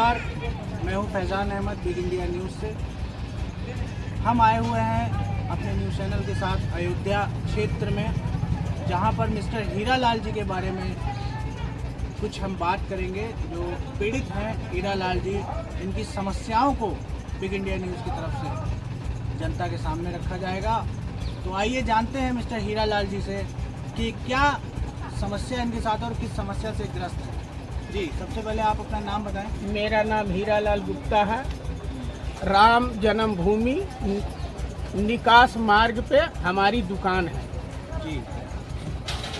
नमस्कार, मैं हूं Faizan Ahmed big India news से। हम आए हुए हैं अपने न्यूज़ चैनल के साथ अयोध्या क्षेत्र में, जहां पर मिस्टर हीरालाल जी के बारे में कुछ हम बात करेंगे। जो पीड़ित हैं हीरालाल जी, इनकी समस्याओं को बिग इंडिया न्यूज़ की तरफ से जनता के सामने रखा जाएगा। तो आइए जानते हैं मिस्टर हीरालाल जी से कि क्या समस्या इनके साथ और किस समस्या से ग्रस्त है। जी, सबसे पहले आप अपना नाम बताएं। मेरा नाम हीरालाल गुप्ता है। राम जन्मभूमि निकास मार्ग पे हमारी दुकान है जी।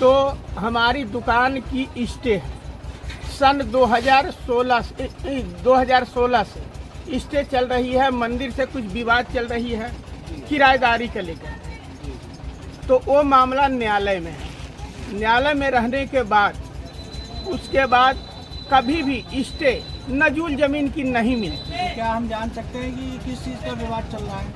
तो हमारी दुकान की स्टे है सन 2016 से स्टे चल रही है। मंदिर से कुछ विवाद चल रही है किराएदारी के लेकर। तो वो मामला न्यायालय में है। न्यायालय में रहने के बाद उसके बाद कभी भी स्टे नजूल जमीन की नहीं मिली। तो क्या हम जान सकते हैं कि किस चीज़ का विवाद चल रहा है?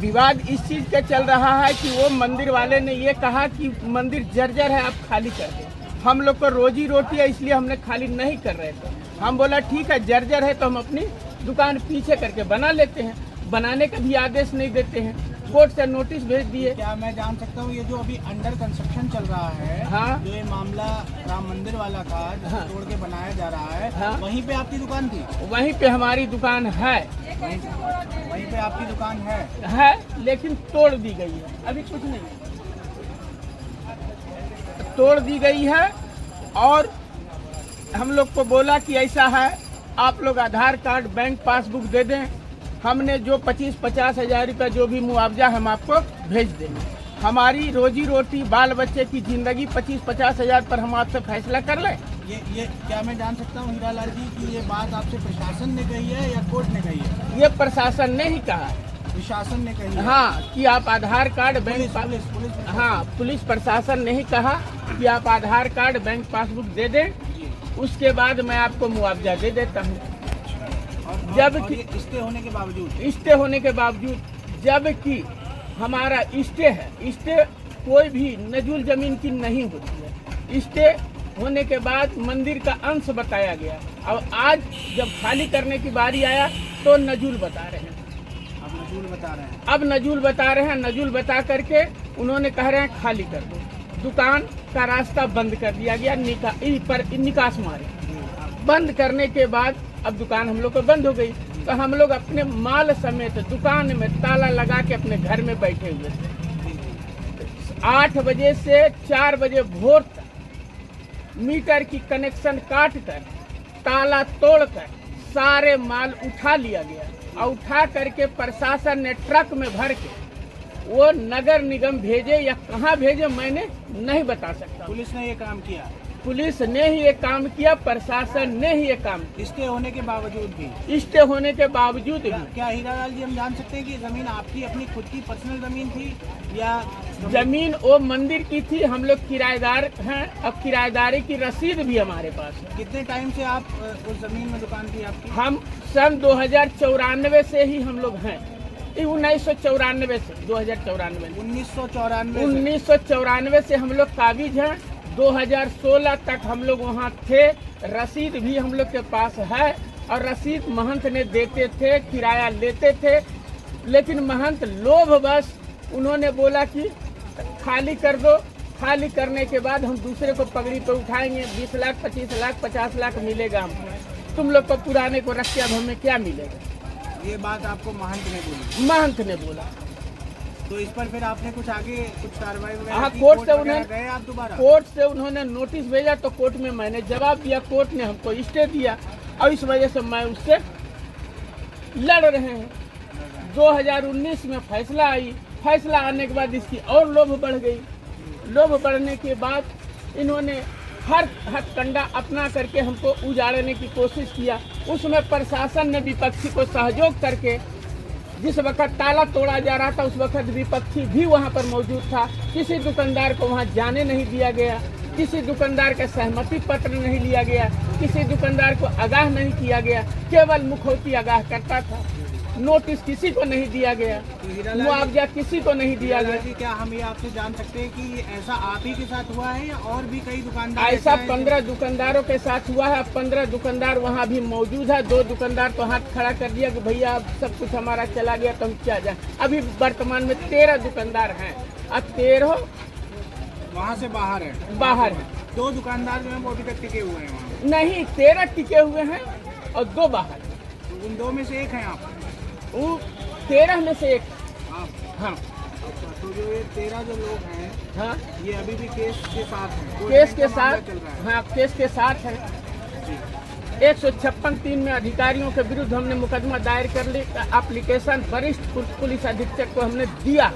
विवाद इस चीज़ का चल रहा है कि वो मंदिर वाले ने ये कहा कि मंदिर जर्जर है, आप खाली कर दें। हम लोग को रोजी रोटी है, इसलिए हमने खाली नहीं कर रहे थे। हम बोला ठीक है, जर्जर है तो हम अपनी दुकान पीछे करके बना लेते हैं। बनाने का भी आदेश नहीं देते हैं। कोर्ट से नोटिस भेज दिए। क्या मैं जान सकता हूँ ये जो अभी अंडर कंस्ट्रक्शन चल रहा है, हाँ, जो ये मामला राम मंदिर वाला था जिसे हाँ, तोड़ के बनाया जा रहा है, हाँ, वहीं पे आपकी दुकान थी? वहीं पे हमारी दुकान है। वहीं पे आपकी दुकान है, लेकिन तोड़ दी गई है। अभी कुछ नहीं, तोड़ दी गई है। और हम लोग को बोला कि ऐसा है, आप लोग आधार कार्ड बैंक पासबुक दे दें। हमने जो 25-50 हज़ार रुपये जो भी मुआवजा हम आपको भेज देंगे। हमारी रोजी रोटी बाल बच्चे की जिंदगी 25-50 हज़ार पर हम आपसे फैसला कर लें। ये क्या मैं जान सकता हूँ हीरालाल जी कि ये बात आपसे प्रशासन ने कही है या कोर्ट ने कही है? ये प्रशासन ने ही कहा है। प्रशासन ने कही है? हाँ, कि आप आधार कार्ड बैंक पुलिस हाँ, पुलिस प्रशासन ने ही कहा कि आप आधार कार्ड बैंक पासबुक दे दें, उसके बाद मैं आपको मुआवजा दे देता हूँ। जबकि स्टे होने के बावजूद जबकि हमारा स्टे है, स्टे कोई भी नजूल जमीन की नहीं होती है। स्टे होने के बाद मंदिर का अंश बताया गया। अब आज जब खाली करने की बारी आया तो नजूल बता रहे हैं। अब नजूल बता रहे हैं। नजूल बता करके उन्होंने कह रहे हैं खाली कर दो। दुकान का रास्ता बंद कर दिया गया, निकास मारे। बंद करने के बाद अब दुकान हम लोग को बंद हो गई। तो हम लोग अपने माल समेत दुकान में ताला लगा के अपने घर में बैठे हुए थे। 8 बजे से 4 बजे भोर तक मीटर की कनेक्शन काट कर, ताला तोड़कर सारे माल उठा लिया गया। और उठा करके प्रशासन ने ट्रक में भर के वो नगर निगम भेजे या कहाँ भेजे मैंने नहीं बता सकता। पुलिस ने ये काम किया? पुलिस ने ही ये काम किया, प्रशासन ने ही ये काम किया। स्टे होने के बावजूद भी क्या हीरालाल जी हम जान सकते हैं कि जमीन आपकी अपनी खुद की पर्सनल जमीन थी या जमीन वो मंदिर की थी? हम लोग किराएदार हैं। अब किराएदारी की रसीद भी हमारे पास है। कितने टाइम से आप उस जमीन में दुकान थी आपकी? हम सन 2094 से ही हम लोग हैं। 1994 से 1994 से हम लोग काबिज हैं। 2016 तक हम लोग वहाँ थे। रसीद भी हम लोग के पास है और रसीद महंत ने देते थे, किराया लेते थे। लेकिन महंत लोभवश उन्होंने बोला कि खाली कर दो। खाली करने के बाद हम दूसरे को पगड़ी पे उठाएंगे। 20 लाख 25 लाख 50 लाख मिलेगा हमको। तुम लोग को पुराने को रख के अब हमें क्या मिलेगा? ये बात आपको महंत ने बोली? महंत ने बोला। तो इस पर फिर आपने कुछ कार्रवाई हाँ, कोर्ट से उन्होंने नोटिस भेजा। तो कोर्ट में मैंने जवाब दिया। कोर्ट ने हमको स्टे दिया और इस वजह से मैं उससे लड़ रहे हैं। 2019 में फैसला आई। फैसला आने के बाद इसकी और लोभ बढ़ गई। लोभ बढ़ने के बाद इन्होंने हर हथकंडा अपना करके हमको उजाड़ने की कोशिश किया। उसमें प्रशासन ने विपक्षी को सहयोग करके, जिस वक्त ताला तोड़ा जा रहा था उस वक्त विपक्षी भी वहां पर मौजूद था। किसी दुकानदार को वहां जाने नहीं दिया गया। किसी दुकानदार का सहमति पत्र नहीं लिया गया। किसी दुकानदार को आगाह नहीं किया गया। केवल मुखौती आगाह करता था। नोटिस किसी को नहीं दिया गया, तो हीरालाल जी, मुआवजा किसी को नहीं दिया हीरालाल गया। जी, क्या हम ये आपसे जान सकते हैं कि ऐसा आप ही के साथ हुआ है या और भी कई दुकानदार ऐसा ऐसे हैं? 15 दुकानदारों के साथ हुआ है। 15 दुकानदार वहाँ भी मौजूद है। 2 दुकानदार तो हाथ खड़ा कर दिया कि भैया अब सब कुछ हमारा चला गया तो हम क्या जाए। अभी वर्तमान में 13 दुकानदार हैं, अब 13 वहाँ से बाहर है। बाहर हैं। 2 दुकानदार जो हैं वो अभी तक टिके हुए हैं वहाँ। नहीं, 13 टिके हुए हैं और 2 बाहर। तो उन 2 में से एक हैं आप? वो 13 में से एक। आप? हाँ अच्छा, तो जो ये 13 जो लोग हैं हाँ, ये अभी भी केस के साथ हैं? कोर्ट केस में के इनका मामला साथ, चल रहा है? हाँ केस के साथ है। जी। 156(3) में अधिकारियों के विरुद्ध हमने मुकदमा दायर कर ली। एप्लीकेशन वरिष्ठ पुलिस अधीक्षक को हमने दिया।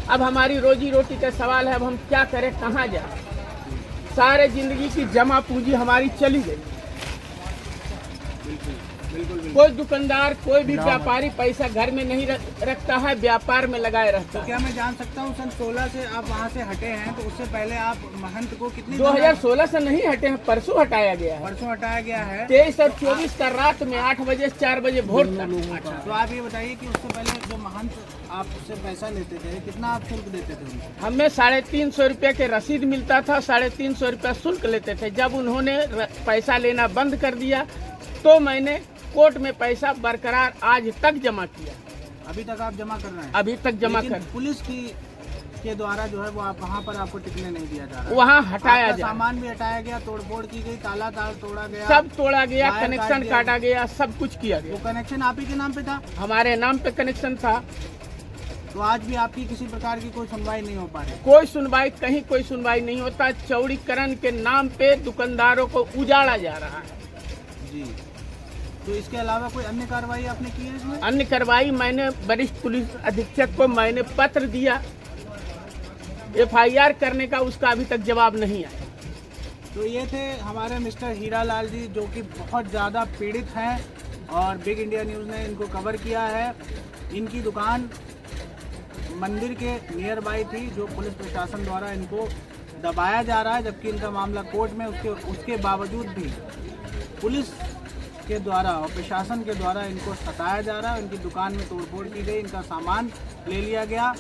अब हमारी रोजी रोटी का सवाल है, अब हम क्या करें, कहाँ जाए। सारे जिंदगी की जमा पूंजी हमारी चली गई। बिल्कुल बिल्कुल बिल्कुल। कोई दुकानदार, कोई भी व्यापारी पैसा घर में नहीं रखता है, व्यापार में लगाए रहता तो है। क्या मैं जान सकता हूँ सन 16 से आप वहाँ से हटे हैं, तो उससे पहले आप महंत को कितनी 2016 से नहीं हटे हैं, परसों हटाया गया है। परसों हटाया गया है? 23 और 24 का रात में 8 बजे से 4 बजे भोर तक। अच्छा, तो आप ये बताइए कि उससे पहले जो महंत आपसे पैसा लेते थे, कितना आप शुल्क देते थे उनको? हमें 350 रुपये के रसीद मिलता था, 350 रुपया शुल्क लेते थे। जब उन्होंने पैसा लेना बंद कर दिया तो मैंने कोर्ट में पैसा बरकरार आज तक जमा किया। अभी तक आप जमा कर रहे हैं? अभी तक जमा लेकिन कर, पुलिस के द्वारा जो है वो आप वहाँ पर आपको टिकने नहीं दिया जा रहा। वहाँ हटाया आपका जा, सामान भी हटाया गया, तोड़फोड़ की गई, ताला तोड़ा गया, सब तोड़ा गया, वायर कनेक्शन काट दिया। काटा गया, सब कुछ किया वो गया। कनेक्शन आप ही के नाम पे था? हमारे नाम पे कनेक्शन था। तो आज भी आपकी किसी प्रकार की कोई सुनवाई नहीं हो पा रही? कोई सुनवाई, कहीं कोई सुनवाई नहीं होता। चौड़ीकरण के नाम पे दुकानदारों को उजाड़ा जा रहा है। जी। तो इसके अलावा कोई अन्य कार्रवाई आपने की है इसमें? अन्य कार्रवाई मैंने वरिष्ठ पुलिस अधीक्षक को मैंने पत्र दिया FIR करने का, उसका अभी तक जवाब नहीं आया। तो ये थे हमारे मिस्टर हीरालाल जी, जो कि बहुत ज़्यादा पीड़ित हैं और बिग इंडिया न्यूज़ ने इनको कवर किया है। इनकी दुकान मंदिर के नियर बाई थी, जो पुलिस प्रशासन द्वारा इनको दबाया जा रहा है, जबकि इनका मामला कोर्ट में, उसके बावजूद भी पुलिस के द्वारा और प्रशासन के द्वारा इनको सताया जा रहा है। इनकी दुकान में तोड़फोड़ की गई, इनका सामान ले लिया गया।